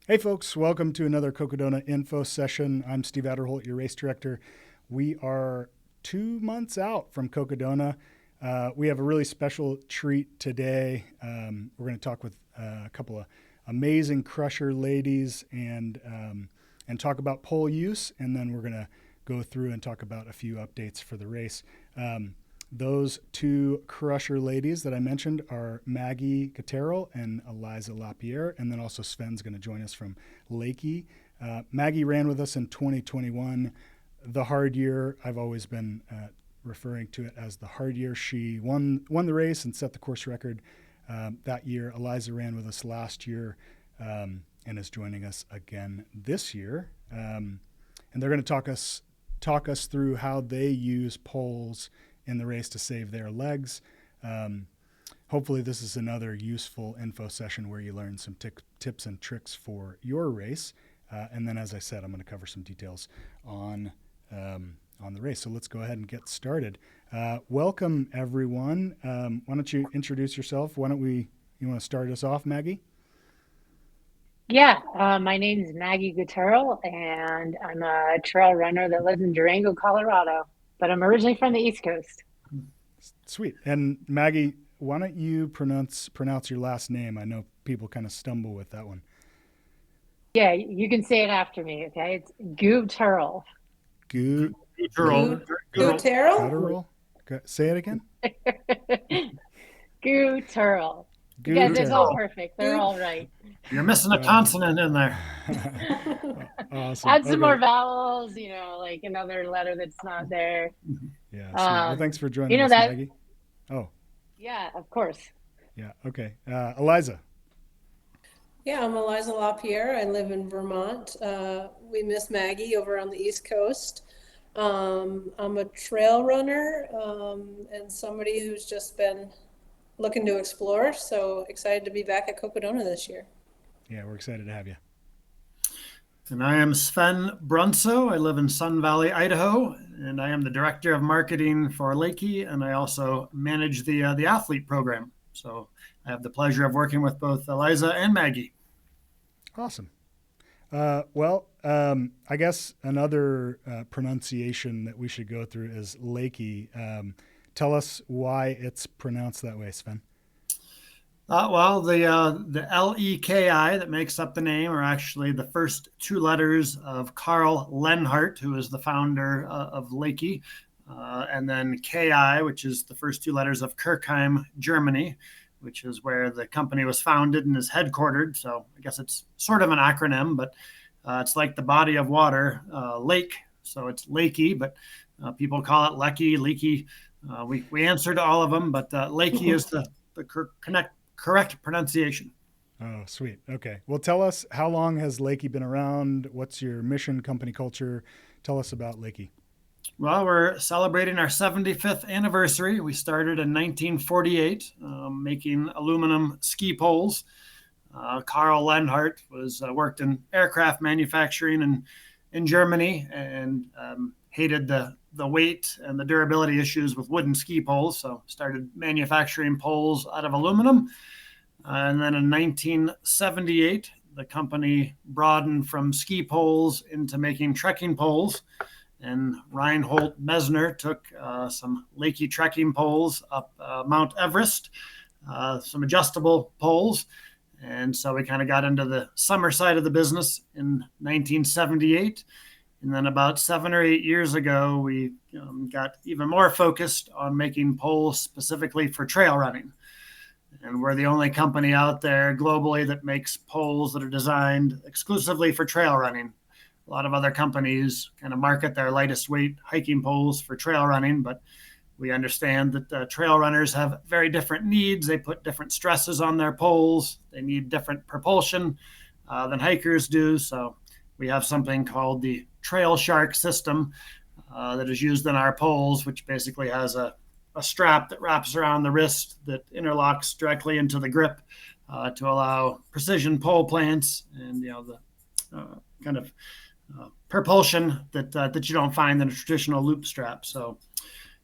Hey folks, welcome to another Cocodona info session. I'm Steve Adderholt, your race director. We are 2 months out from Cocodona. We have a really special treat today. We're going to talk with a couple of amazing crusher ladies and talk about pole use, and then we're going to go through and talk about a few updates for the race. Those two crusher ladies that I mentioned are Maggie Cotterell and Eliza Lapierre, and then also Sven's going to join us from Leki. Maggie ran with us in 2021, the hard year. I've always been referring to it as the hard year. She won the race and set the course record that year. Eliza ran with us last year and is joining us again this year. And they're going to talk us through how they use poles in the race to save their legs. Hopefully this is another useful info session where you learn some tips and tricks for your race. And then, as I said, I'm going to cover some details on the race. So let's go ahead and get started. Welcome, everyone. Why don't you introduce yourself? You want to start us off, Maggie? Yeah, my name is Maggie Gutturl, and I'm a trail runner that lives in Durango, Colorado, but I'm originally from the East Coast. Sweet. And Maggie, why don't you pronounce your last name? I know people kind of stumble with that one. Yeah, you can say it after me, okay? It's Gutturl. Gu Guttural. Guttural. Gutero? Guttural. Say it again. Gutturl. You guys, it's all Guttural. perfect. They're all right. You're missing a consonant in there. Awesome. Add some more Okay. vowels, like another letter that's not there. Yeah. Sweet. Well, thanks Um, for you joining know us, that? Maggie. Oh, Yeah, of course. yeah. Okay. Eliza. Yeah, I'm Eliza LaPierre. I live in Vermont. We miss Maggie over on the East Coast. I'm a trail runner and somebody who's just been looking to explore. So excited to be back at Cocodona this year. Yeah, we're excited to have you. And I am Sven Brunso. I live in Sun Valley, Idaho, and I am the director of marketing for Leki, and I also manage the athlete program. So I have the pleasure of working with both Eliza and Maggie. Awesome. I guess another pronunciation that we should go through is Lakey. Tell us why it's pronounced that way, Sven. The Leki that makes up the name are actually the first two letters of Karl Lenhart, who is the founder of Leki, and then Ki, which is the first two letters of Kirchheim, Germany, which is where the company was founded and is headquartered. So I guess it's sort of an acronym, but it's like the body of water, lake. So it's Lakey, but people call it Leki, Leaky. We answer to all of them, but Lakey is the correct pronunciation. Oh, sweet. Okay. Well, tell us, how long has Lakey been around? What's your mission, company culture? Tell us about Lakey. Well, we're celebrating our 75th anniversary. We started in 1948 making aluminum ski poles. Karl Lenhart worked in aircraft manufacturing in Germany and hated the weight and the durability issues with wooden ski poles, so started manufacturing poles out of aluminum. And then in 1978, the company broadened from ski poles into making trekking poles. And Reinhold Messner took some Lakey trekking poles up Mount Everest, some adjustable poles. And so we kind of got into the summer side of the business in 1978. And then about 7 or 8 years ago, we got even more focused on making poles specifically for trail running. And we're the only company out there globally that makes poles that are designed exclusively for trail running. A lot of other companies kind of market their lightest weight hiking poles for trail running, but we understand that trail runners have very different needs. They put different stresses on their poles. They need different propulsion than hikers do. So we have something called the Trail Shark system that is used in our poles, which basically has a strap that wraps around the wrist that interlocks directly into the grip to allow precision pole plants and the kind of propulsion that you don't find in a traditional loop strap. So,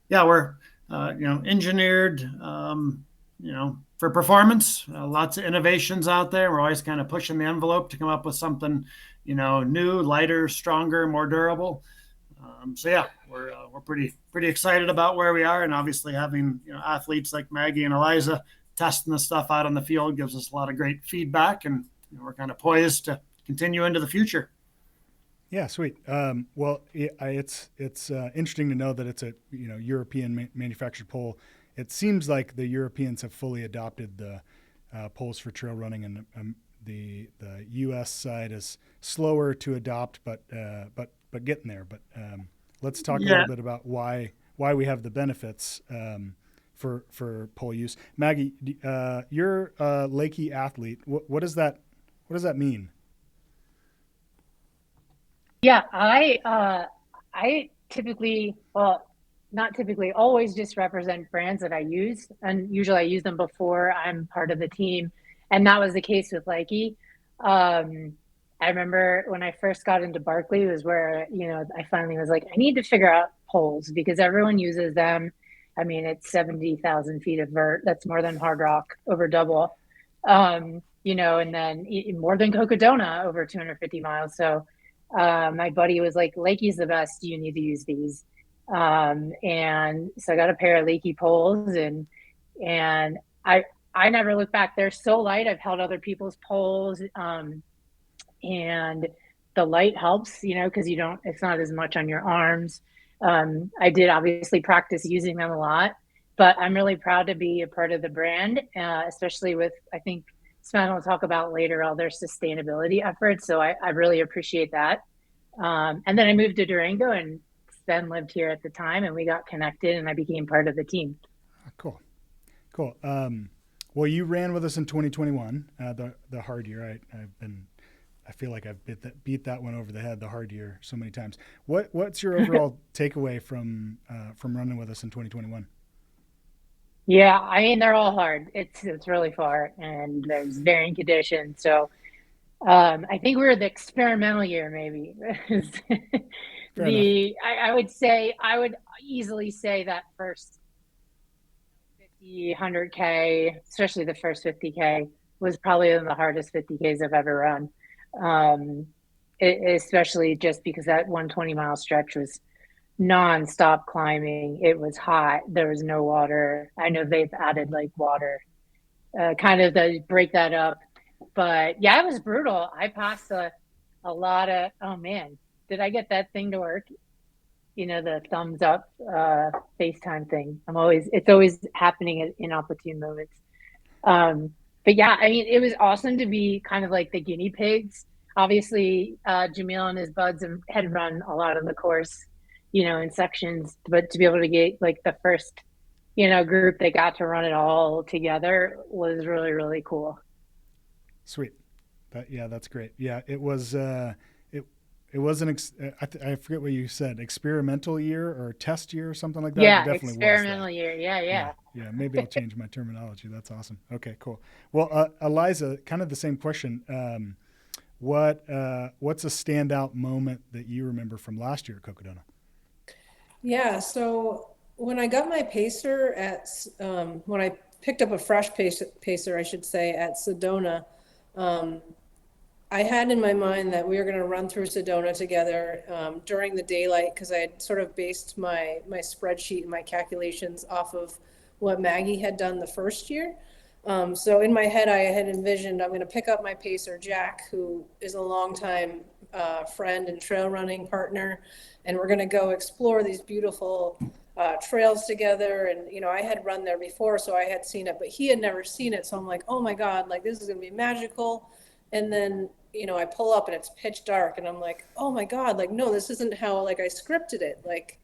yeah, we're engineered, for for performance. Lots of innovations out there. We're always kind of pushing the envelope to come up with something, new, lighter, stronger, more durable. So yeah, we're pretty excited about where we are, and obviously having athletes like Maggie and Eliza testing the stuff out on the field gives us a lot of great feedback, and we're kind of poised to continue into the future. Yeah, sweet. Well, it's interesting to know that it's a European manufactured pole. It seems like the Europeans have fully adopted the poles for trail running, and the U.S. side is slower to adopt, but getting there. But let's talk a little bit about why we have the benefits for pole use. Maggie, you're a Leki athlete. What does that mean? Yeah, I typically, well, not typically, always just represent brands that I use, and usually I use them before I'm part of the team, and that was the case with Leki. I remember when I first got into Barkley was where I finally was like, I need to figure out poles because everyone uses them. I mean, it's 70,000 feet of vert. That's more than Hard Rock over double, and then more than Cocodona over 250 miles. So my buddy was like, Leki's the best. You need to use these. And so I got a pair of Leki poles, and I never look back. They're so light. I've held other people's poles, and the light helps, because it's not as much on your arms. I did obviously practice using them a lot, but I'm really proud to be a part of the brand, especially with, I think Sven will talk about later, all their sustainability efforts. So I really appreciate that. And then I moved to Durango, and Sven lived here at the time, and we got connected, and I became part of the team. Cool. Well, you ran with us in 2021, the hard year. I feel like I've beat that one over the head, the hard year, so many times. What's your overall takeaway from running with us in 2021? Yeah, I mean, they're all hard. It's really far, and there's varying conditions. So I think we were the experimental year, maybe. I would easily say that first 50, 100K, especially the first 50K, was probably one of the hardest 50Ks I've ever run. Especially just because that 120-mile stretch was non-stop climbing. It was hot. There was no water. I know they've added like water, kind of to break that up. But yeah, it was brutal. I passed a lot of, oh man, did I get that thing to work? The thumbs up FaceTime thing. It's always happening at inopportune moments. But yeah, I mean, it was awesome to be kind of like the guinea pigs. Obviously, Jamil and his buds had run a lot of the course, in sections, but to be able to get like the first, group that got to run it all together was really, really cool. Sweet. That's great. Yeah, it was. It was I forget what you said, experimental year or test year or something like that. Yeah, it definitely experimental was year. Yeah. Yeah, maybe I'll change my terminology. That's awesome. Okay, cool. Well, Eliza, kind of the same question. What's a standout moment that you remember from last year at Cocodona? Yeah, so when I got my pacer when I picked up a fresh pacer, I should say, at Sedona, I had in my mind that we were going to run through Sedona together during the daylight, because I had sort of based my spreadsheet and my calculations off of what Maggie had done the first year. So in my head, I had envisioned I'm going to pick up my pacer, Jack, who is a longtime friend and trail running partner, and we're going to go explore these beautiful trails together. And, I had run there before, so I had seen it, but he had never seen it. So I'm like, oh my God, like this is going to be magical. And then, I pull up and it's pitch dark, and I'm like, oh my God, like, no, this isn't how like I scripted it. Like,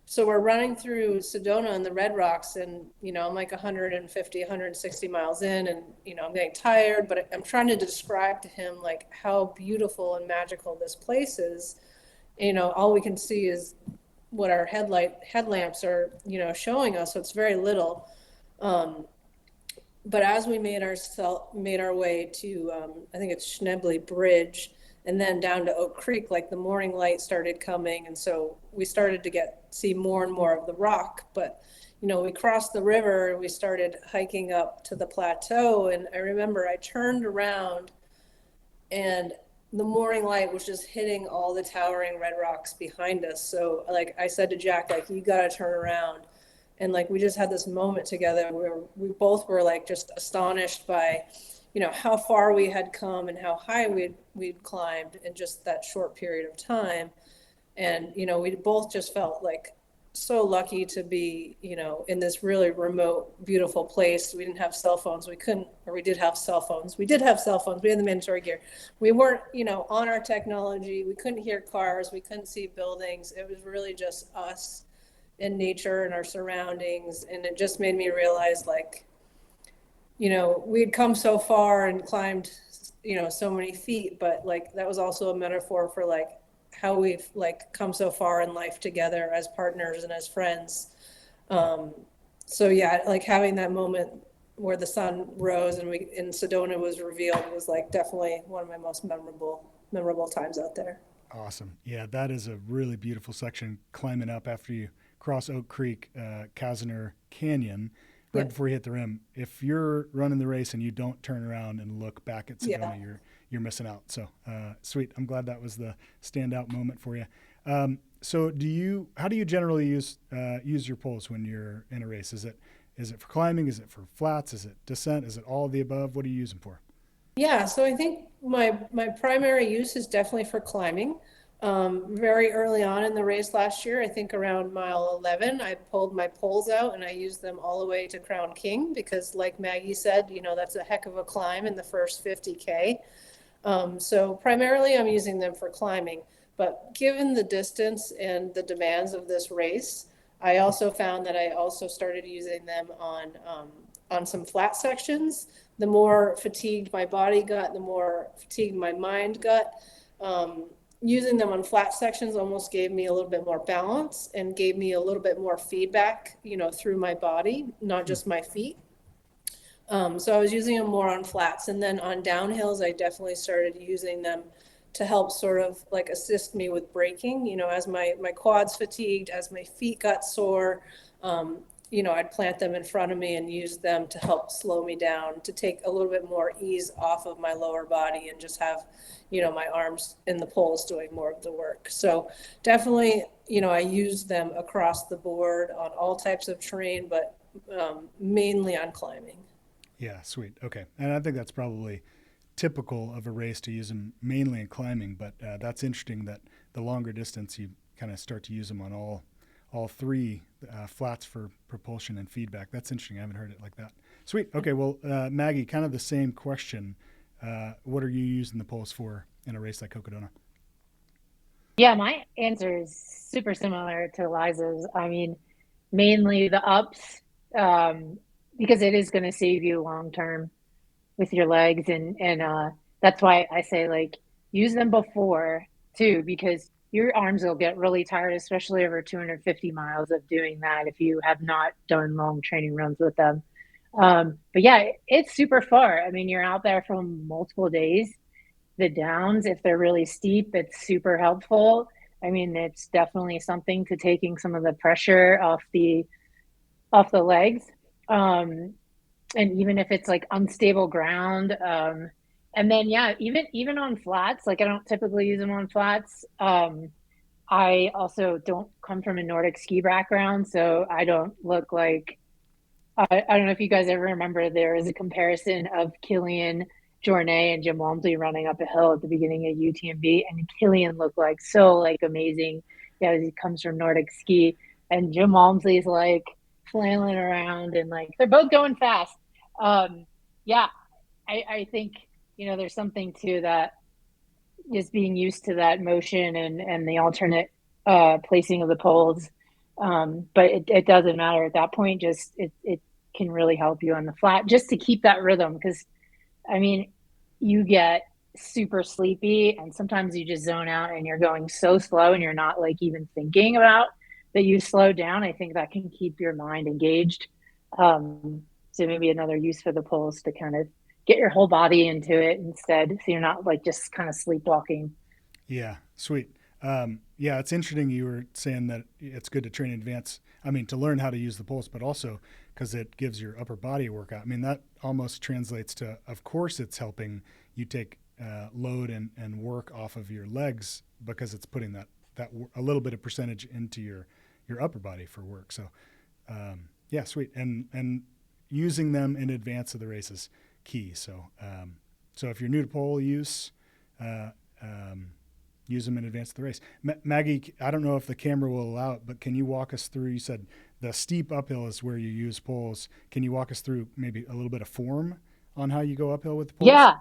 so we're running through Sedona and the Red Rocks, and, I'm like 150, 160 miles in, and, I'm getting tired, but I'm trying to describe to him like how beautiful and magical this place is. All we can see is what our headlamps are, showing us. So it's very little. But as we made our way to, I think it's Schnebley Bridge, and then down to Oak Creek, like the morning light started coming. And so we started to see more and more of the rock. But, we crossed the river and we started hiking up to the plateau. And I remember I turned around and the morning light was just hitting all the towering red rocks behind us. So like I said to Jack, like, you got to turn around. And like, we just had this moment together where we both were like just astonished by, how far we had come and how high we'd climbed in just that short period of time. And, we both just felt like so lucky to be, in this really remote, beautiful place. We didn't have cell phones. We couldn't, or we did have cell phones. We did have cell phones. We had the mandatory gear. We weren't, on our technology. We couldn't hear cars. We couldn't see buildings. It was really just us and nature and our surroundings. And it just made me realize, like, we'd come so far and climbed, so many feet, but like, that was also a metaphor for like how we've like come so far in life together as partners and as friends. So yeah, like having that moment where the sun rose and Sedona was revealed was like definitely one of my most memorable times out there. Awesome. Yeah, that is a really beautiful section climbing up after you cross Oak Creek, Kazner Canyon, right before you hit the rim. If you're running the race and you don't turn around and look back at Sedona, you're missing out. So sweet. I'm glad that was the standout moment for you. So how do you generally use your poles when you're in a race? Is it for climbing? Is it for flats? Is it descent? Is it all of the above? What do you use them for? Yeah, so I think my primary use is definitely for climbing. Very early on in the race last year, I think around mile 11, I pulled my poles out and I used them all the way to Crown King because, like Maggie said, that's a heck of a climb in the first 50K. So primarily I'm using them for climbing, but given the distance and the demands of this race, I also found that I also started using them on some flat sections. The more fatigued my body got, the more fatigued my mind got. Using them on flat sections almost gave me a little bit more balance and gave me a little bit more feedback, through my body, not just my feet. So I was using them more on flats, and then on downhills, I definitely started using them to help sort of like assist me with braking, as my quads fatigued, as my feet got sore, I'd plant them in front of me and use them to help slow me down, to take a little bit more ease off of my lower body and just have, my arms and the poles doing more of the work. So definitely, I use them across the board on all types of terrain, but mainly on climbing. Yeah, sweet. Okay. And I think that's probably typical of a race to use them mainly in climbing, but that's interesting that the longer distance you kind of start to use them on all three flats for propulsion and feedback. That's interesting. I haven't heard it like that. Sweet. Okay. Well, Maggie, kind of the same question. What are you using the poles for in a race like Cocodona? Yeah, my answer is super similar to Eliza's. I mean, mainly the ups, because it is going to save you long term with your legs, and that's why I say like use them before too, because your arms will get really tired, especially over 250 miles of doing that if you have not done long training runs with them. But yeah, it's super far. I mean, you're out there for multiple days. The downs, if they're really steep, it's super helpful. I mean, it's definitely something to taking some of the pressure off the legs. Um, and even if it's like unstable ground, and then yeah, even on flats, like I don't typically use them on flats. I also don't come from a Nordic ski background, so I don't look like I don't know if you guys ever remember there is a comparison of Killian Jornet and Jim Walmsley running up a hill at the beginning of UTMB, and Killian looked like so like amazing. Yeah, he comes from Nordic ski, and Jim Walmsley's like flailing around, and like they're both going fast. Yeah, I think there's something to that, just being used to that motion and the alternate placing of the poles. But it doesn't matter at that point. Just it can really help you on the flat just to keep that rhythm, because I mean you get super sleepy and sometimes you just zone out and you're going so slow and you're not like even thinking about that you slow down. I think that can keep your mind engaged. So maybe another use for the poles to kind of get your whole body into it instead, so you're not like just kind of sleepwalking. Yeah, sweet. Yeah, it's interesting you were saying that it's good to train in advance. I mean, to learn how to use the poles, but also because it gives your upper body a workout. I mean, that almost translates to, of course, it's helping you take load and work off of your legs because it's putting that a little bit of percentage into your upper body for work. So, yeah, sweet. And using them in advance of the race is key. So, so if you're new to pole use, use them in advance of the race. Maggie, I don't know if the camera will allow it, but can you walk us through, you said the steep uphill is where you use poles. Can you walk us through maybe a little bit of form on how you go uphill with the poles? Yeah.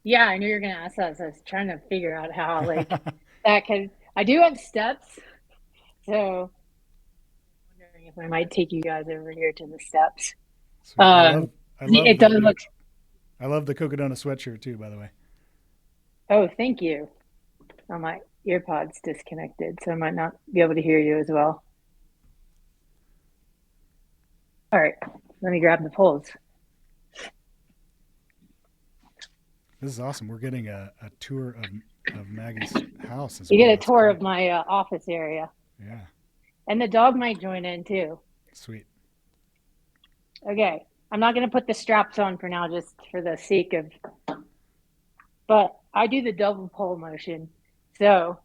Yeah, I knew you were going to ask that. So I was trying to figure out how like that can, I do have steps. So I'm wondering if I might take you guys over here to the steps. I love It does look. I love the Cocodona sweatshirt too, by the way. Oh, thank you. Oh, my earpods disconnected, so I might not be able to hear you as well. All right, let me grab the poles. This is awesome. We're getting a tour of Maggie's house as You well. get a tour of my office area. Yeah. And the dog might join in too. Sweet. Okay, I'm not going to put the straps on for now just for the sake of, but I do the double pole motion. So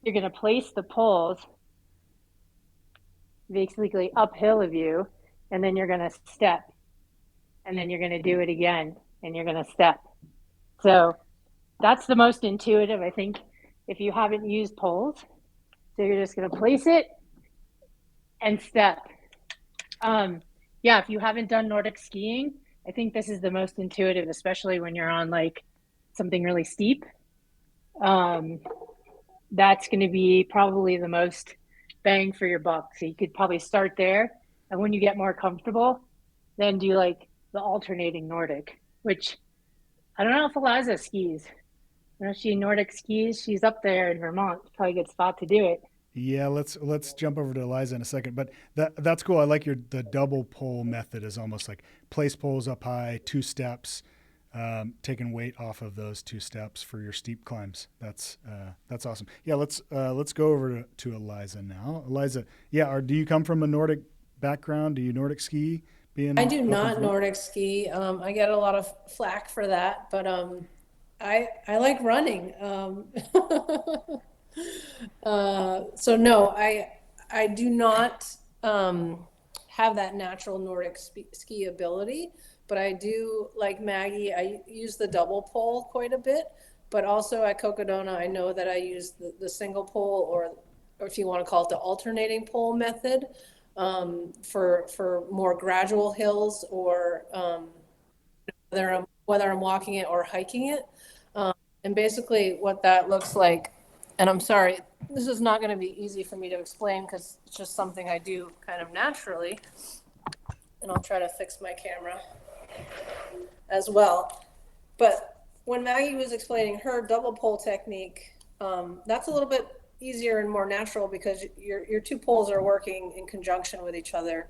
you're going to place the poles basically uphill of you, and then you're going to step, and then you're going to do it again, and you're going to step. So that's the most intuitive, I think, if you haven't used poles. So you're just going to place it and step. Yeah, if you haven't done Nordic skiing, I think this is the most intuitive, especially when you're on like something really steep. That's going to be probably the most bang for your buck. So you could probably start there, and when you get more comfortable, then do like the alternating Nordic, which I don't know if Eliza skis. I know she Nordic skis. She's up there in Vermont. Probably a good spot to do it. Yeah, let's jump over to Eliza in a second. But that's cool. I like the double pole method is almost like place poles up high, 2 steps, taking weight off of those 2 steps for your steep climbs. That's awesome. Yeah, let's go over to Eliza now. Eliza, yeah, do you come from a Nordic background? Do you Nordic ski? I do not Nordic ski. I get a lot of flack for that, but I like running. So no, I do not have that natural Nordic ski ability, but I do, like Maggie, I use the double pole quite a bit, but also at Cocodona, I know that I use the single pole, or if you want to call it the alternating pole method, for more gradual hills, or whether I'm walking it or hiking it. And basically what that looks like, and I'm sorry, this is not going to be easy for me to explain because it's just something I do kind of naturally. And I'll try to fix my camera as well. But when Maggie was explaining her double pole technique, that's a little bit easier and more natural because your 2 poles are working in conjunction with each other.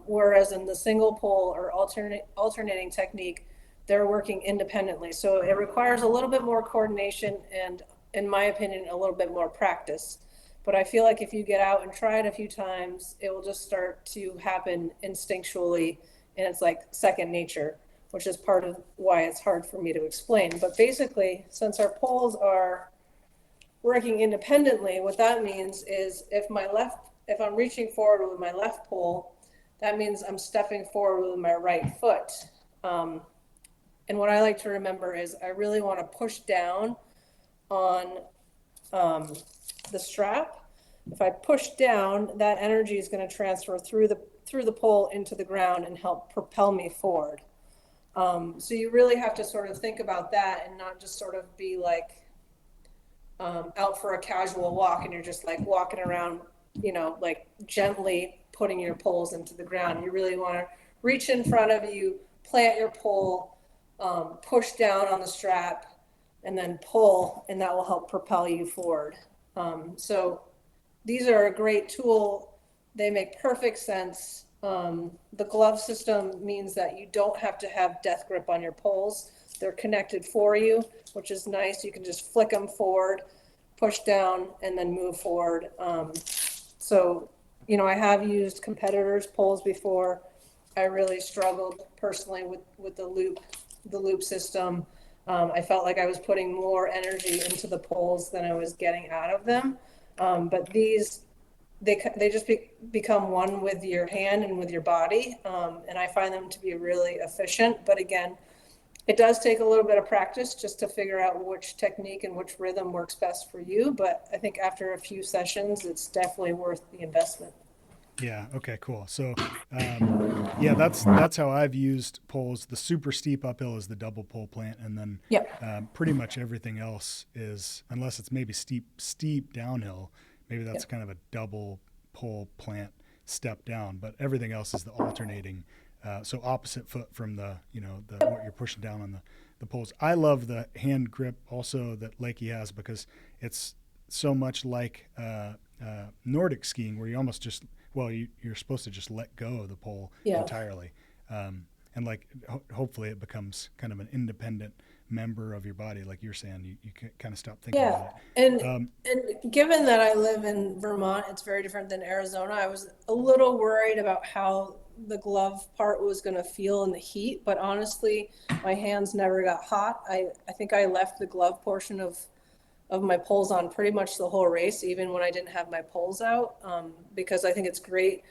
Whereas in the single pole or alternating technique, they're working independently. So it requires a little bit more coordination and, in my opinion, a little bit more practice. But I feel like if you get out and try it a few times, it will just start to happen instinctually, and it's like second nature, which is part of why it's hard for me to explain. But basically, since our poles are working independently, what that means is if I'm reaching forward with my left pole, that means I'm stepping forward with my right foot. And what I like to remember is I really want to push down on the strap. If I push down, that energy is going to transfer through the pole into the ground and help propel me forward. So you really have to sort of think about that and not just sort of be like out for a casual walk and you're just like walking around, like gently putting your poles into the ground. You really want to reach in front of you, plant your pole, push down on the strap, and then pull, and that will help propel you forward. So these are a great tool. They make perfect sense. The glove system means that you don't have to have death grip on your poles. They're connected for you, which is nice. You can just flick them forward, push down, and then move forward. So I have used competitors' poles before. I really struggled personally with the loop system. I felt like I was putting more energy into the poles than I was getting out of them. But they just become one with your hand and with your body. And I find them to be really efficient. But again, it does take a little bit of practice just to figure out which technique and which rhythm works best for you. But I think after a few sessions, it's definitely worth the investment. Yeah. Okay. Cool. So, yeah, that's how I've used poles. The super steep uphill is the double pole plant, and then Yep. pretty much everything else is, unless it's maybe steep downhill, maybe that's Yep. kind of a double pole plant step down. But everything else is the alternating. So opposite foot from the what you're pushing down on the poles. I love the hand grip also that Leki has because it's so much like Nordic skiing where you almost just you're supposed to just let go of the pole Yeah. entirely, and like hopefully it becomes kind of an independent member of your body, like you're saying. You can kind of stop thinking Yeah. about And it. and given that I live in Vermont, it's very different than Arizona. I was a little worried about how the glove part was going to feel in the heat, but honestly, my hands never got hot. I think I left the glove portion of my poles on pretty much the whole race, even when I didn't have my poles out, because I think it's great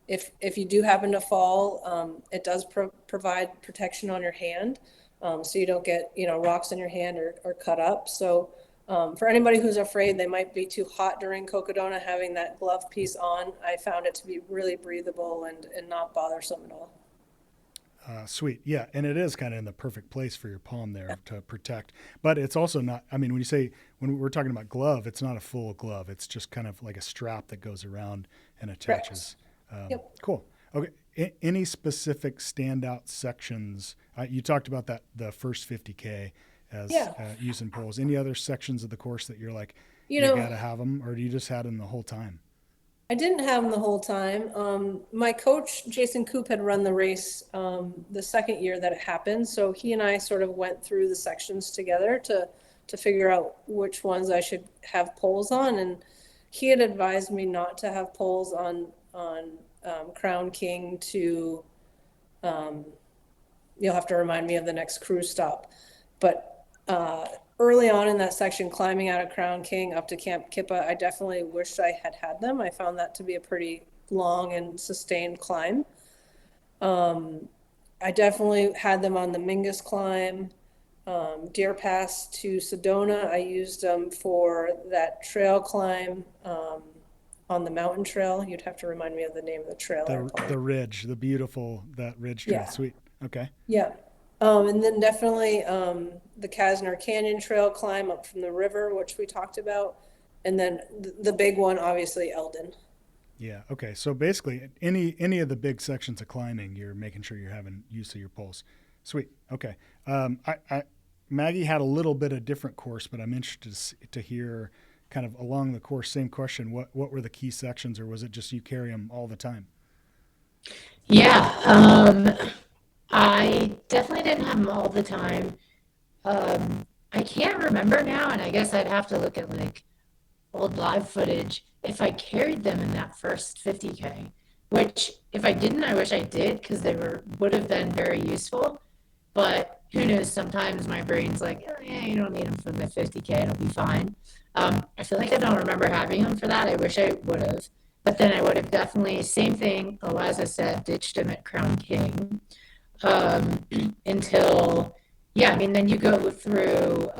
if you do happen to fall, it does provide protection on your hand, so you don't get rocks in your hand or cut up. So for anybody who's afraid they might be too hot during Cocodona, having that glove piece on, I found it to be really breathable and not bothersome at all. Sweet. Yeah. And it is kind of in the perfect place for your palm there to protect. But it's also not, I mean, when we're talking about glove, it's not a full glove. It's just kind of like a strap that goes around and attaches. Yep. Cool. Okay. Any specific standout sections? You talked about the first 50K as Yeah. using poles. Any other sections of the course that you're like, You you know, got to have them, or do you just had them the whole time? I didn't have them the whole time. My coach, Jason Koop, had run the race the second year that it happened. So he and I sort of went through the sections together to figure out which ones I should have poles on. And he had advised me not to have poles on Crown King to, you'll have to remind me of the next cruise stop. But early on in that section, climbing out of Crown King up to Camp Kippa, I definitely wished I had them. I found that to be a pretty long and sustained climb. I definitely had them on the Mingus climb. Deer Pass to Sedona, I used them for that trail climb on the mountain trail. You'd have to remind me of the name of the trail. The ridge, that ridge trail. Yeah. Sweet. Okay. Yeah. And then definitely the Kasner Canyon Trail climb up from the river, which we talked about. And then the big one, obviously, Eldon. Yeah. Okay. So basically, any of the big sections of climbing, you're making sure you're having use of your poles. Sweet. Okay. Maggie had a little bit of different course, but I'm interested to hear kind of along the course. Same question. What were the key sections, or was it just you carry them all the time? Yeah, I definitely didn't have them all the time. I can't remember now, and I guess I'd have to look at like old live footage if I carried them in that first 50K, which if I didn't, I wish I did because they would have been very useful. But who knows? Sometimes my brain's like, oh, yeah, you don't need them for the 50K, it'll be fine. I feel like I don't remember having them for that. I wish I would have. But then I would have definitely, same thing, Eliza said, ditched him at Crown King um, until, yeah, I mean, then you go through,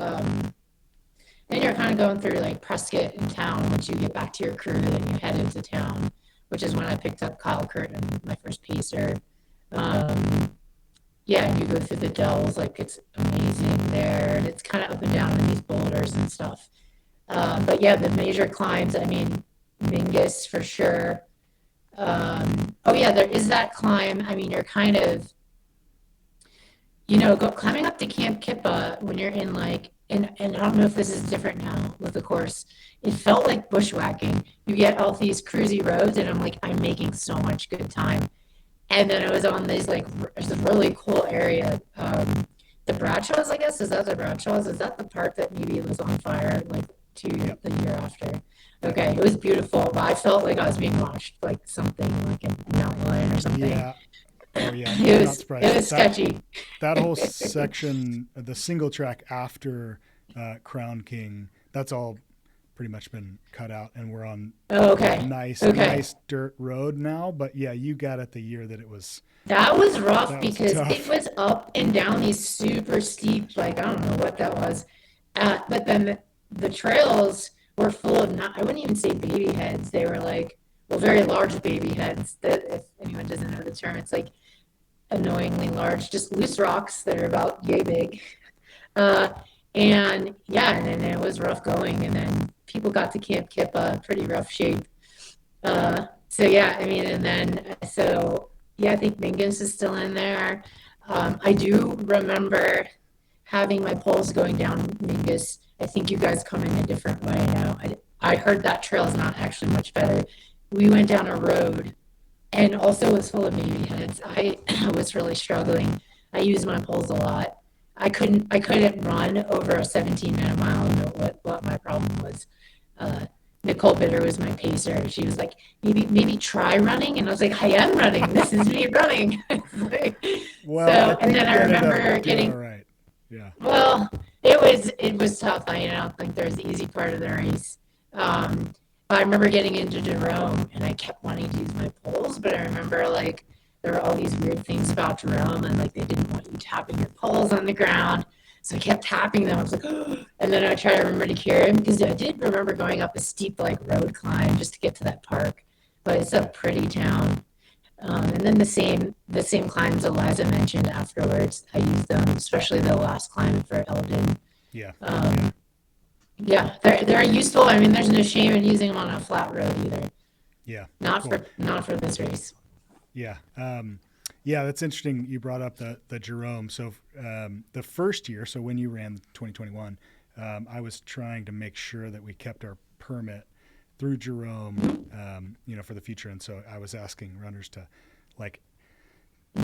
then you're kind of going through like Prescott in town once you get back to your crew, then you head into town, which is when I picked up Kyle Curtin, my first pacer. Um, yeah, and you go through the dells, like it's amazing there, and it's kind of up and down in these boulders and stuff. But yeah, the major climbs, I mean, Mingus for sure. Oh yeah, there is that climb. I mean, you're kind of, climbing up to Camp Kippa when you're in like, and I don't know if this is different now with the course. It felt like bushwhacking. You get off these cruisy roads, and I'm like, I'm making so much good time. And then it was on these like, there's a really cool area. The Bradshaws, I guess, is that the Bradshaws? Is that the part that maybe was on fire like to the year after. Okay, it was beautiful, but I felt like I was being watched, like something like a mountain lion or something. Yeah. Oh yeah. It Not was surprised. sketchy. That whole section, the single track after Crown King, that's all pretty much been cut out, and we're on Oh, okay. nice dirt road now. But yeah, you got it the year that it was. That was rough That was because tough. it was up and down these super steep, like I don't know what that was. But then the trails were full of not, I wouldn't even say baby heads. They were like, well, very large baby heads. That if anyone doesn't know the term, it's like annoyingly large, just loose rocks that are about yay big. Uh, and yeah, and then it was rough going, and then people got to Camp Kippa, pretty rough shape. So yeah, I mean, and then so yeah, I think Mingus is still in there. I do remember having my poles going down Mingus. I think you guys come in a different way now. I heard that trail is not actually much better. We went down a road and also was full of baby heads. I was really struggling. I used my poles a lot. I couldn't run over a 17-minute mile. I know what my problem was. Uh, Nicole Bitter was my pacer. She was like, maybe try running, and I was like, I am running. This is me running. Well, So, I and think then you I ended remember up doing getting, all right. Yeah. well, it was tough. I don't think there's the easy part of the race. Um, but I remember getting into Jerome, and I kept wanting to use my poles, but I remember like there were all these weird things about Jerome, and like they didn't want you tapping your poles on the ground. So I kept tapping them. I was like, and then I tried to remember to carry him because I did remember going up a steep like road climb just to get to that park. But it's a pretty town. And then the same climbs Eliza mentioned afterwards. I used them, especially the last climb for Eldon. Yeah. Um, yeah, they're useful. I mean, there's no shame in using them on a flat road either. Yeah. Not Cool. for this race. Yeah. Yeah, that's interesting. You brought up the Jerome. So the first year, so when you ran 2021, I was trying to make sure that we kept our permit through Jerome, for the future. And so I was asking runners to like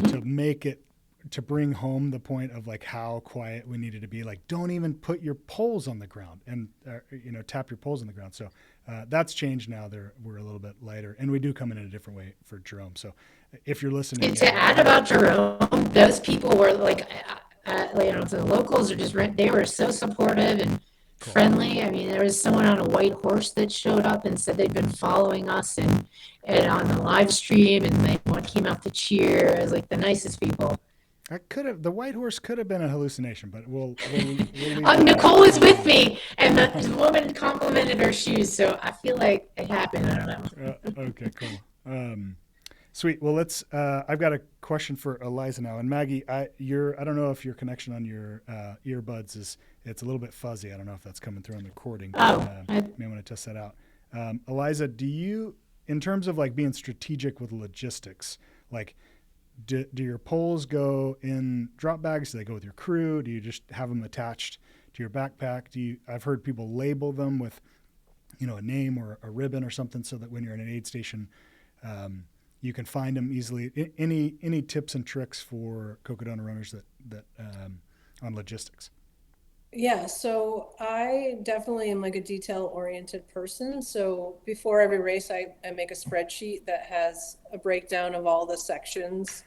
to make it to bring home the point of like how quiet we needed to be. Like, don't even put your poles on the ground and tap your poles on the ground. So that's changed now. We're a little bit lighter, and we do come in a different way for Jerome. So if you're listening, And to add about Jerome, those people were like, the locals are just they were so supportive and friendly. I mean, there was someone on a white horse that showed up and said they'd been following us and on the live stream, and they came out to cheer. It was like the nicest people. the white horse could have been a hallucination, but we'll leave Nicole was with me, and the woman complimented her shoes, so I feel like it happened. I don't know. Okay, cool. Sweet. Well, I've got a question for Eliza now, and Maggie. I don't know if your connection on your earbuds it's a little bit fuzzy. I don't know if that's coming through on the recording. May want to test that out. Eliza, do you, in terms of like being strategic with logistics, like do your poles go in drop bags? Do they go with your crew? Do you just have them attached to your backpack? I've heard people label them with, a name or a ribbon or something so that when you're in an aid station, you can find them easily. Any tips and tricks for Cocodona runners that on logistics? Yeah, so I definitely am like a detail-oriented person. So before every race, I make a spreadsheet that has a breakdown of all the sections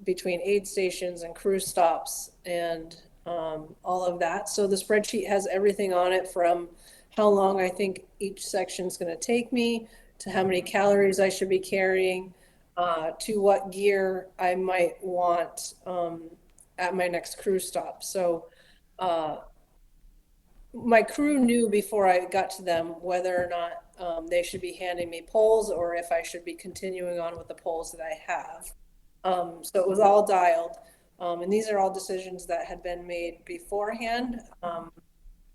between aid stations and crew stops and all of that. So the spreadsheet has everything on it from how long I think each section is going to take me to how many calories I should be carrying to what gear I might want at my next crew stop. So my crew knew before I got to them whether or not they should be handing me poles or if I should be continuing on with the poles that I have. So it was all dialed. And these are all decisions that had been made beforehand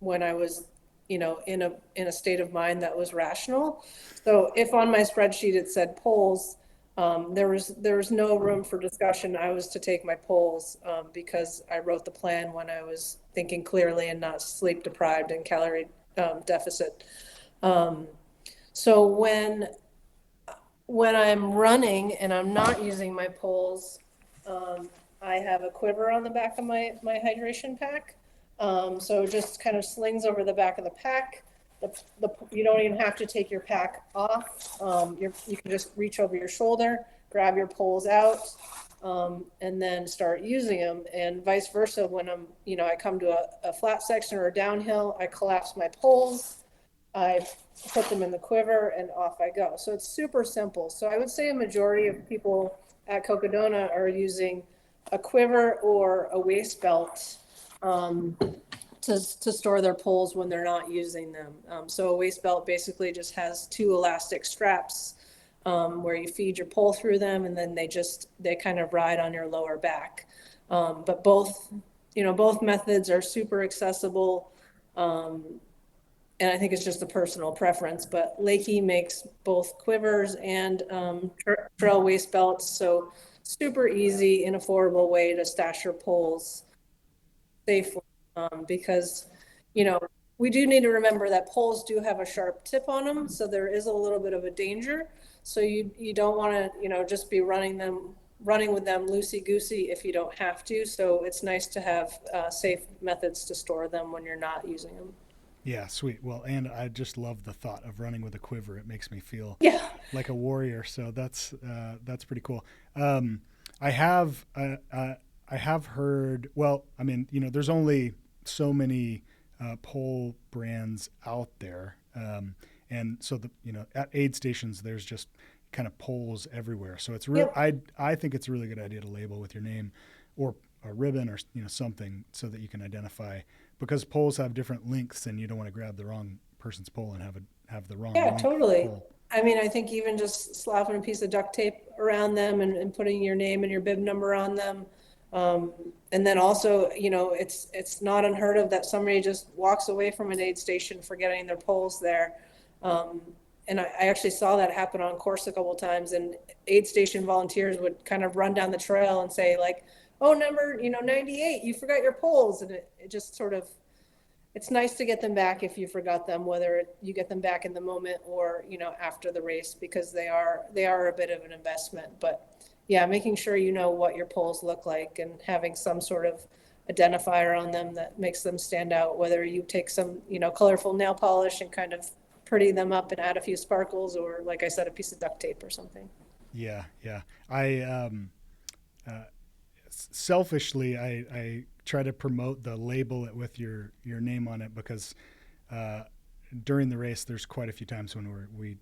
when I was, in a state of mind that was rational. So if on my spreadsheet it said poles, there was no room for discussion. I was to take my poles because I wrote the plan when I was thinking clearly and not sleep deprived and calorie deficit. So when I'm running and I'm not using my poles, I have a quiver on the back of my hydration pack. So it just kind of slings over the back of the pack. You don't even have to take your pack off. You can just reach over your shoulder, grab your poles out, and then start using them. And vice versa, when I come to a flat section or a downhill, I collapse my poles, I put them in the quiver, and off I go. So it's super simple. So I would say a majority of people at Cocodona are using a quiver or a waist belt to store their poles when they're not using them. So a waist belt basically just has two elastic straps where you feed your pole through them, and then they kind of ride on your lower back. But both methods are super accessible. And I think it's just a personal preference, but Leki makes both quivers and trail waist belts. So super easy and affordable way to stash your poles safely, because we do need to remember that poles do have a sharp tip on them, so there is a little bit of a danger. So you don't want to just be running with them loosey goosey if you don't have to. So it's nice to have safe methods to store them when you're not using them. Yeah, sweet. Well, and I just love the thought of running with a quiver. It makes me feel like a warrior. So that's pretty cool. I have heard. Well, I mean, there's only so many pole brands out there, and so at aid stations there's just kind of poles everywhere. So it's real. I think it's a really good idea to label with your name or a ribbon or something so that you can identify, because poles have different lengths and you don't want to grab the wrong person's pole and have the wrong length totally pole. I mean, I think even just slapping a piece of duct tape around them and putting your name and your bib number on them, and then also it's not unheard of that somebody just walks away from an aid station forgetting their poles there. And I actually saw that happen on course a couple of times, and aid station volunteers would kind of run down the trail and say like, oh, number 98, you forgot your poles. And it just sort of, it's nice to get them back if you forgot them, whether you get them back in the moment or after the race, because they are a bit of an investment. But yeah, making sure what your poles look like and having some sort of identifier on them that makes them stand out, whether you take some colorful nail polish and kind of pretty them up and add a few sparkles, or like I said, a piece of duct tape or something. Yeah. I selfishly I try to promote the label it with your name on it, because during the race there's quite a few times when we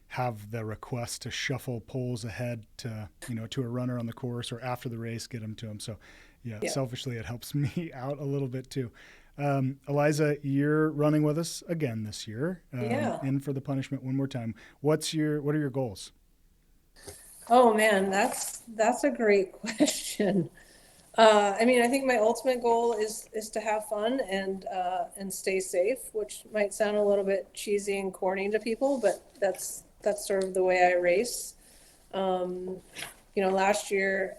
have the request to shuffle poles ahead to to a runner on the course, or after the race get them to them. So yeah. Selfishly it helps me out a little bit too. Eliza, you're running with us again this year. In for the punishment one more time. What are your goals? Oh man, that's a great question. I mean, I think my ultimate goal is to have fun and stay safe, which might sound a little bit cheesy and corny to people, but that's sort of the way I race. Last year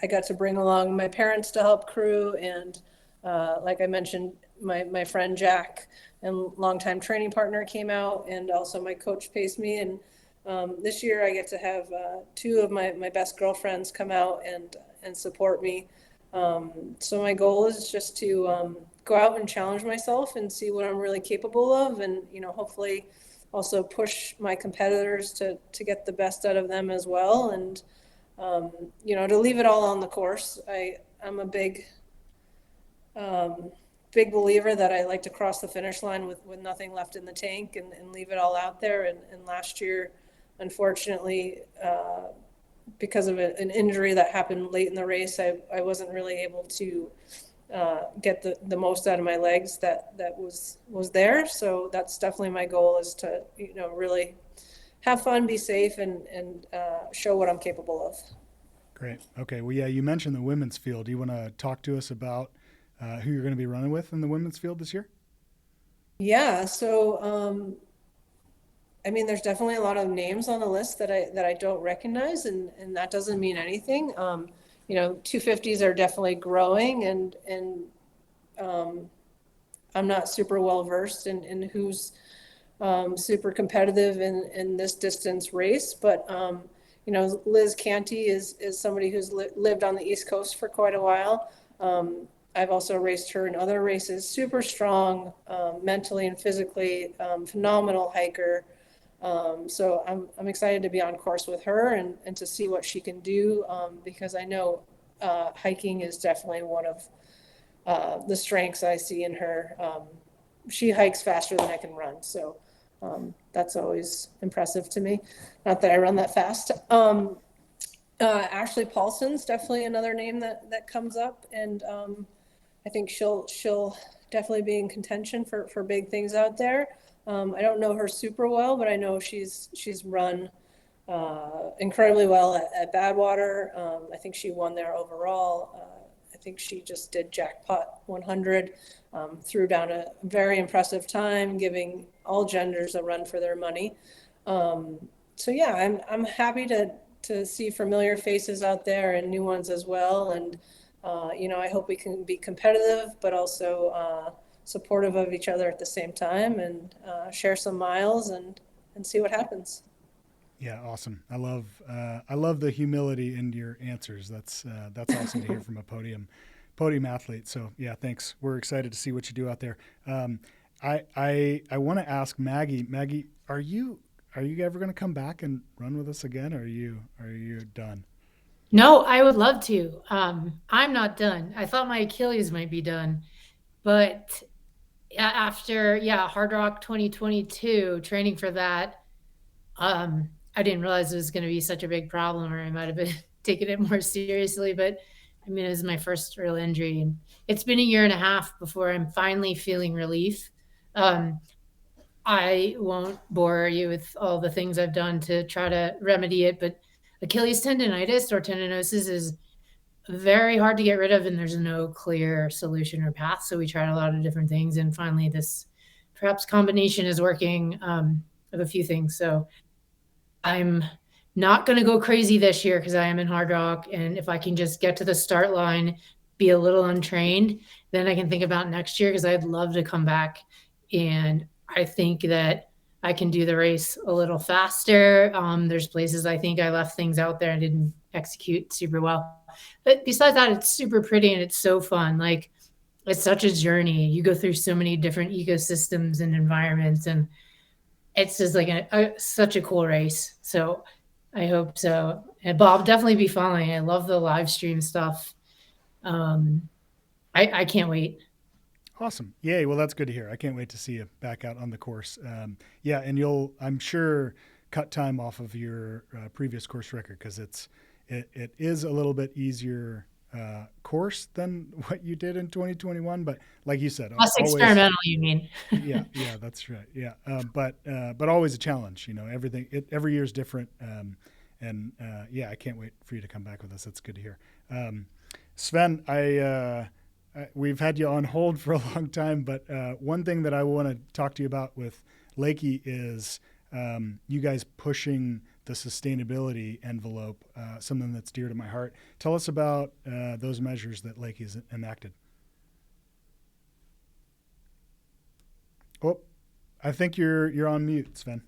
I got to bring along my parents to help crew, and like I mentioned, my friend Jack and longtime training partner came out, and also my coach paced me. And this year I get to have two of my best girlfriends come out and support me. So my goal is just to go out and challenge myself and see what I'm really capable of, and hopefully also push my competitors to get the best out of them as well. And to leave it all on the course. I'm a big believer that I like to cross the finish line with nothing left in the tank and leave it all out there. And last year, unfortunately, because of an injury that happened late in the race, I wasn't really able to get the most out of my legs that was there. So that's definitely my goal, is to really have fun, be safe, and show what I'm capable of. Great. Okay. Well, yeah, you mentioned the women's field. Do you want to talk to us about who you're going to be running with in the women's field this year? Yeah. So, I mean, there's definitely a lot of names on the list that I don't recognize, and that doesn't mean anything. 250s are definitely growing, and I'm not super well versed in who's super competitive in this distance race, but Liz Canty is somebody who's lived on the East Coast for quite a while. I've also raced her in other races. Super strong, mentally and physically, phenomenal hiker. So I'm excited to be on course with her and to see what she can do, because I know hiking is definitely one of the strengths I see in her. She hikes faster than I can run, so that's always impressive to me. Not that I run that fast. Ashley Paulson's definitely another name that comes up, and I think she'll definitely be in contention for big things out there. I don't know her super well, but I know she's run incredibly well at Badwater. I think she won there overall. I think she just did Jackpot 100, threw down a very impressive time, giving all genders a run for their money. So yeah, I'm happy to see familiar faces out there and new ones as well. And I hope we can be competitive, but also supportive of each other at the same time, and share some miles and see what happens. Yeah, awesome. I love the humility in your answers. That's awesome to hear from a podium athlete. So yeah, thanks. We're excited to see what you do out there. I want to ask Maggie. Maggie, are you ever going to come back and run with us again? Or are you done? No, I would love to. I'm not done. I thought my Achilles might be done, but after Hard Rock 2022 training for that, I didn't realize it was going to be such a big problem, or I might have been taking it more seriously. But I mean, it was my first real injury, and it's been a year and a half before I'm finally feeling relief. I won't bore you with all the things I've done to try to remedy it, but Achilles tendonitis or tendinosis is very hard to get rid of, and there's no clear solution or path. So we tried a lot of different things, and finally this perhaps combination is working of a few things. So I'm not going to go crazy this year because I am in Hard Rock. And if I can just get to the start line, be a little untrained, then I can think about next year, because I'd love to come back. And I think that I can do the race a little faster. There's places I think I left things out there and didn't execute super well. But besides that, it's super pretty and it's so fun. Like, it's such a journey. You go through so many different ecosystems and environments, and it's just like such a cool race. So I hope so. And Bob, definitely be following. I love the live stream stuff. I can't wait. Awesome. Yay. Well, that's good to hear. I can't wait to see you back out on the course. And you'll, I'm sure, cut time off of your previous course record, because it is a little bit easier course than what you did in 2021. But like you said, less experimental, you mean? yeah, that's right. Yeah. But always a challenge, every year is different. I can't wait for you to come back with us. That's good to hear. Sven, we've had you on hold for a long time, but one thing that I want to talk to you about with Leki is you guys pushing the sustainability envelope, something that's dear to my heart. Tell us about those measures that Leki has enacted. Oh, I think you're on mute, Sven.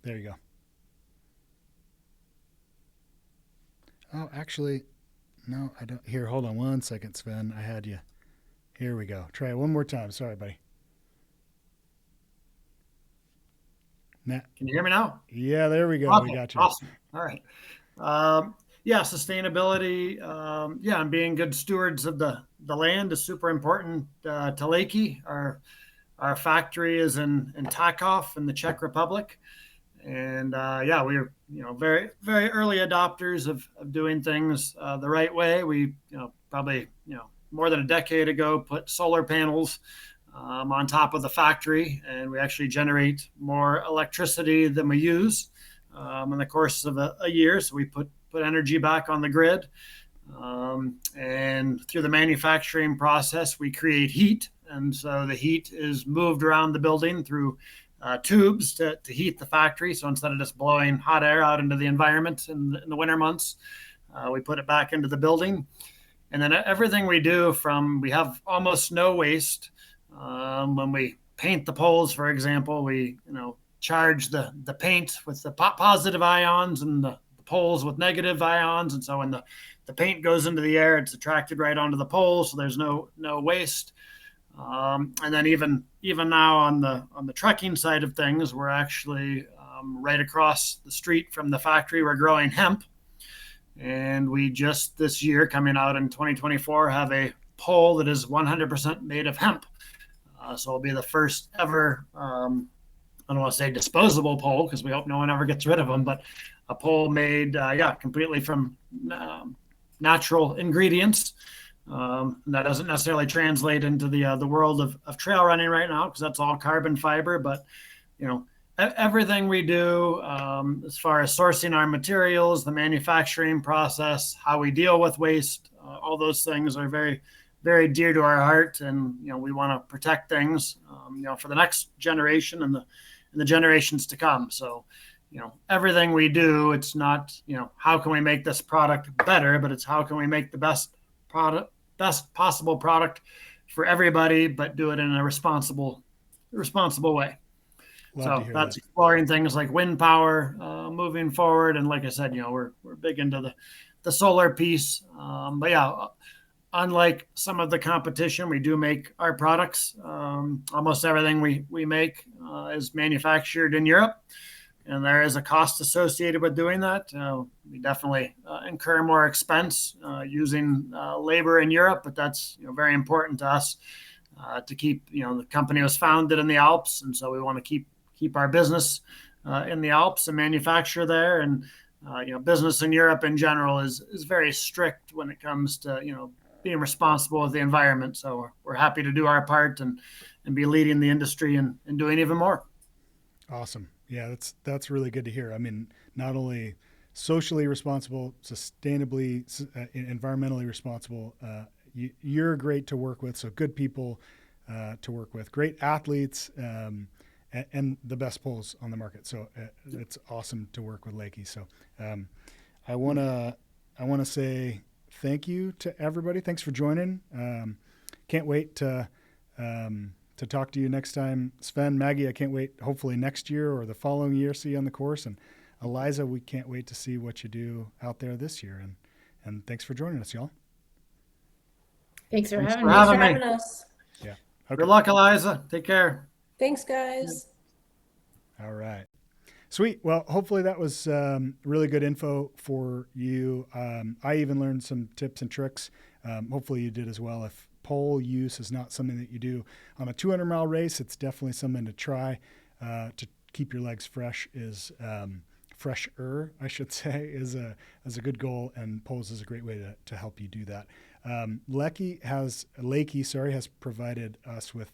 There you go. Oh, actually, no, I don't. Here, hold on one second, Sven. I had you. Here we go. Try it one more time. Sorry, buddy. Can you hear me now? Yeah, there we go. Okay, we got you. Awesome. All right. Sustainability. And being good stewards of the land is super important to Leki. Our factory is in Takov in the Czech Republic. And we're very, very early adopters of doing things the right way. We probably more than a decade ago put solar panels on top of the factory, and we actually generate more electricity than we use in the course of a year. So we put energy back on the grid, and through the manufacturing process, we create heat, and so the heat is moved around the building through tubes to heat the factory. So instead of just blowing hot air out into the environment in the winter months, we put it back into the building. And then everything we do, we have almost no waste. When we paint the poles, for example, we charge the paint with the positive ions, and the poles with negative ions. And so when the paint goes into the air, it's attracted right onto the pole. So there's no waste. And then even now on the trekking side of things, we're actually right across the street from the factory. We're growing hemp. And we just this year, coming out in 2024, have a pole that is 100% made of hemp. So it'll be the first ever, I don't want to say disposable pole because we hope no one ever gets rid of them, but a pole made, completely from natural ingredients. That doesn't necessarily translate into the world of trail running right now because that's all carbon fiber. But, everything we do as far as sourcing our materials, the manufacturing process, how we deal with waste, all those things are very, very dear to our heart. And, we want to protect things, for the next generation and the generations to come. So, everything we do, it's not, how can we make this product better, but it's how can we make the best possible product for everybody, but do it in a responsible way. So that's exploring things like wind power moving forward. And like I said, we're big into the solar piece. But yeah, unlike some of the competition, we do make our products. Almost everything we make is manufactured in Europe. And there is a cost associated with doing that. We definitely incur more expense using labor in Europe, but that's very important to us to keep. The company was founded in the Alps, and so we want to keep our business in the Alps and manufacture there. And business in Europe in general is very strict when it comes to being responsible with the environment. So we're happy to do our part and be leading the industry and doing even more. Awesome. Yeah, that's really good to hear. I mean, not only socially responsible, sustainably, environmentally responsible. You're great to work with. So good people to work with, great athletes, and the best poles on the market. So it's awesome to work with Leki. So I want to say thank you to everybody. Thanks for joining. Can't wait to talk to you next time. Sven, Maggie, I can't wait. Hopefully next year or the following year, see you on the course. And Eliza, we can't wait to see what you do out there this year. And thanks for joining us, y'all. Thanks for having us. Yeah. Okay. Good luck, Eliza. Take care. Thanks, guys. All right. Sweet. Well, hopefully that was really good info for you. I even learned some tips and tricks. Hopefully you did as well. If pole use is not something that you do on a 200-mile race, it's definitely something to try to keep your legs fresh. Fresher, I should say, is a good goal, and poles is a great way to help you do that. Leki has provided us with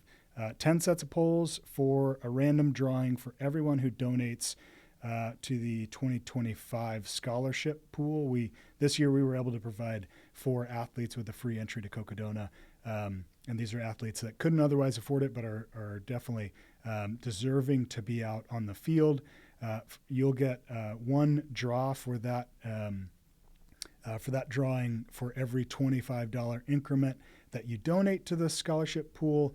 10 sets of poles for a random drawing for everyone who donates to the 2025 scholarship pool. This year we were able to provide 4 athletes with a free entry to Cocodona. And these are athletes that couldn't otherwise afford it, but are definitely deserving to be out on the field. You'll get one draw for that drawing for every $25 increment that you donate to the scholarship pool.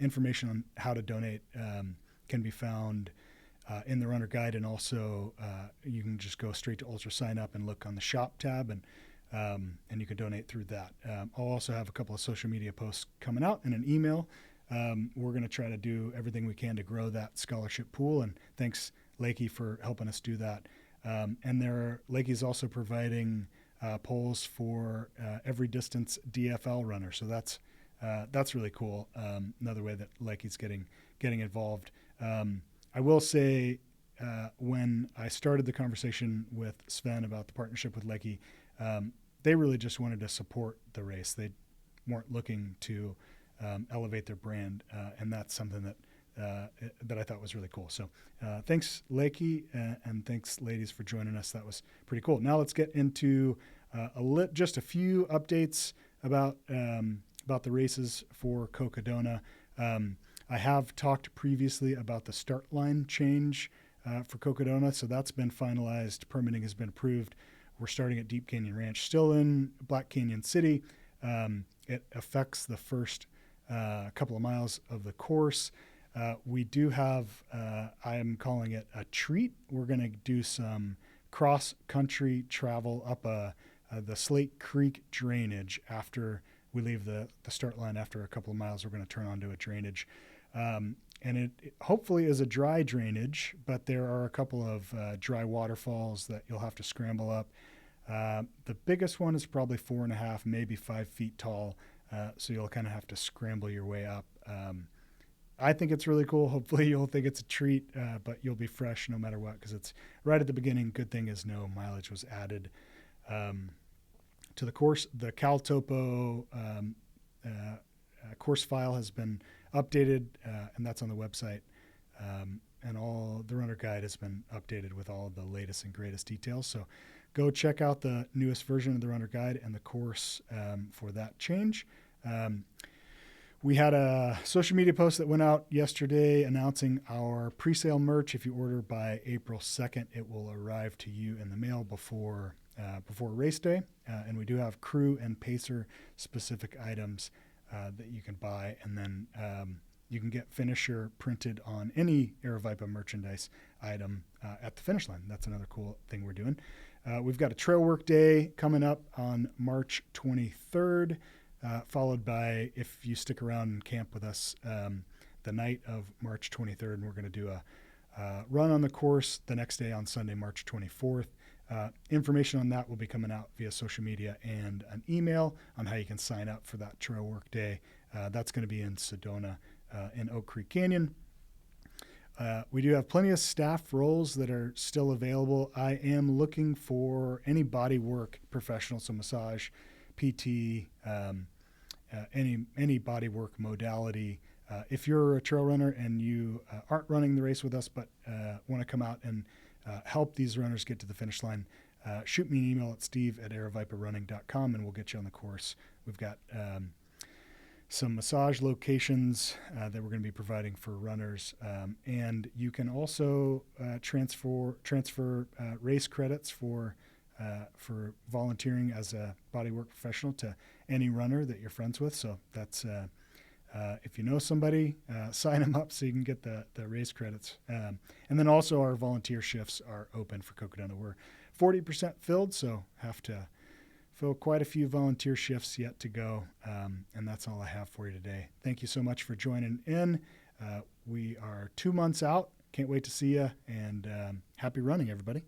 Information on how to donate can be found in the runner guide, and also you can just go straight to Ultra Sign Up and look on the shop tab, and you can donate through that. I'll also have a couple of social media posts coming out and an email. We're going to try to do everything we can to grow that scholarship pool, and thanks Leki for helping us do that. And Leki's also providing poles for every distance DFL runner, so that's really cool. Another way that Leki's getting involved. I will say when I started the conversation with Sven about the partnership with Leki, they really just wanted to support the race. They weren't looking to elevate their brand, and that's something that I thought was really cool. So thanks, Leki, and thanks, ladies, for joining us. That was pretty cool. Now let's get into just a few updates about the races for Cocodona. I have talked previously about the start line change for Cocodona, so that's been finalized. Permitting has been approved. We're starting at Deep Canyon Ranch, still in Black Canyon City. It affects the first couple of miles of the course. We do have, I am calling it a treat. We're going to do some cross-country travel up the Slate Creek drainage. After we leave the start line, after a couple of miles, we're going to turn onto a drainage. And it hopefully is a dry drainage, but there are a couple of dry waterfalls that you'll have to scramble up. The biggest one is probably 4.5, maybe 5 feet tall, so you'll kind of have to scramble your way up. I think it's really cool. Hopefully you'll think it's a treat, but you'll be fresh no matter what, because it's right at the beginning. Good thing is no mileage was added to the course. The CalTopo course file has been updated, and that's on the website. And all the runner guide has been updated with all of the latest and greatest details. So go check out the newest version of the runner guide and the course for that change. We had a social media post that went out yesterday announcing our pre-sale merch. If you order by April 2nd, it will arrive to you in the mail before race day. And we do have crew and pacer specific items that you can buy. And then you can get finisher printed on any Aravaipa merchandise item at the finish line. That's another cool thing we're doing. We've got a trail work day coming up on March 23rd. Followed by, if you stick around and camp with us, the night of March 23rd, and we're going to do a run on the course the next day on Sunday, March 24th. Information on that will be coming out via social media and an email on how you can sign up for that trail work day. That's going to be in Sedona in Oak Creek Canyon. We do have plenty of staff roles that are still available. I am looking for any body work professional, so massage, PT, any body work modality. If you're a trail runner and you aren't running the race with us but want to come out and help these runners get to the finish line, shoot me an email at steve@aravaiparunning.com and we'll get you on the course. We've got some massage locations that we're going to be providing for runners, and you can also transfer race credits for volunteering as a bodywork professional to any runner that you're friends with. So that's if you know somebody, sign them up so you can get the race credits. And then also our volunteer shifts are open for Cocodona. We're 40% filled, so have to fill quite a few volunteer shifts yet to go. And that's all I have for you today. Thank you so much for joining in. We are 2 months out. Can't wait to see you, and happy running, everybody.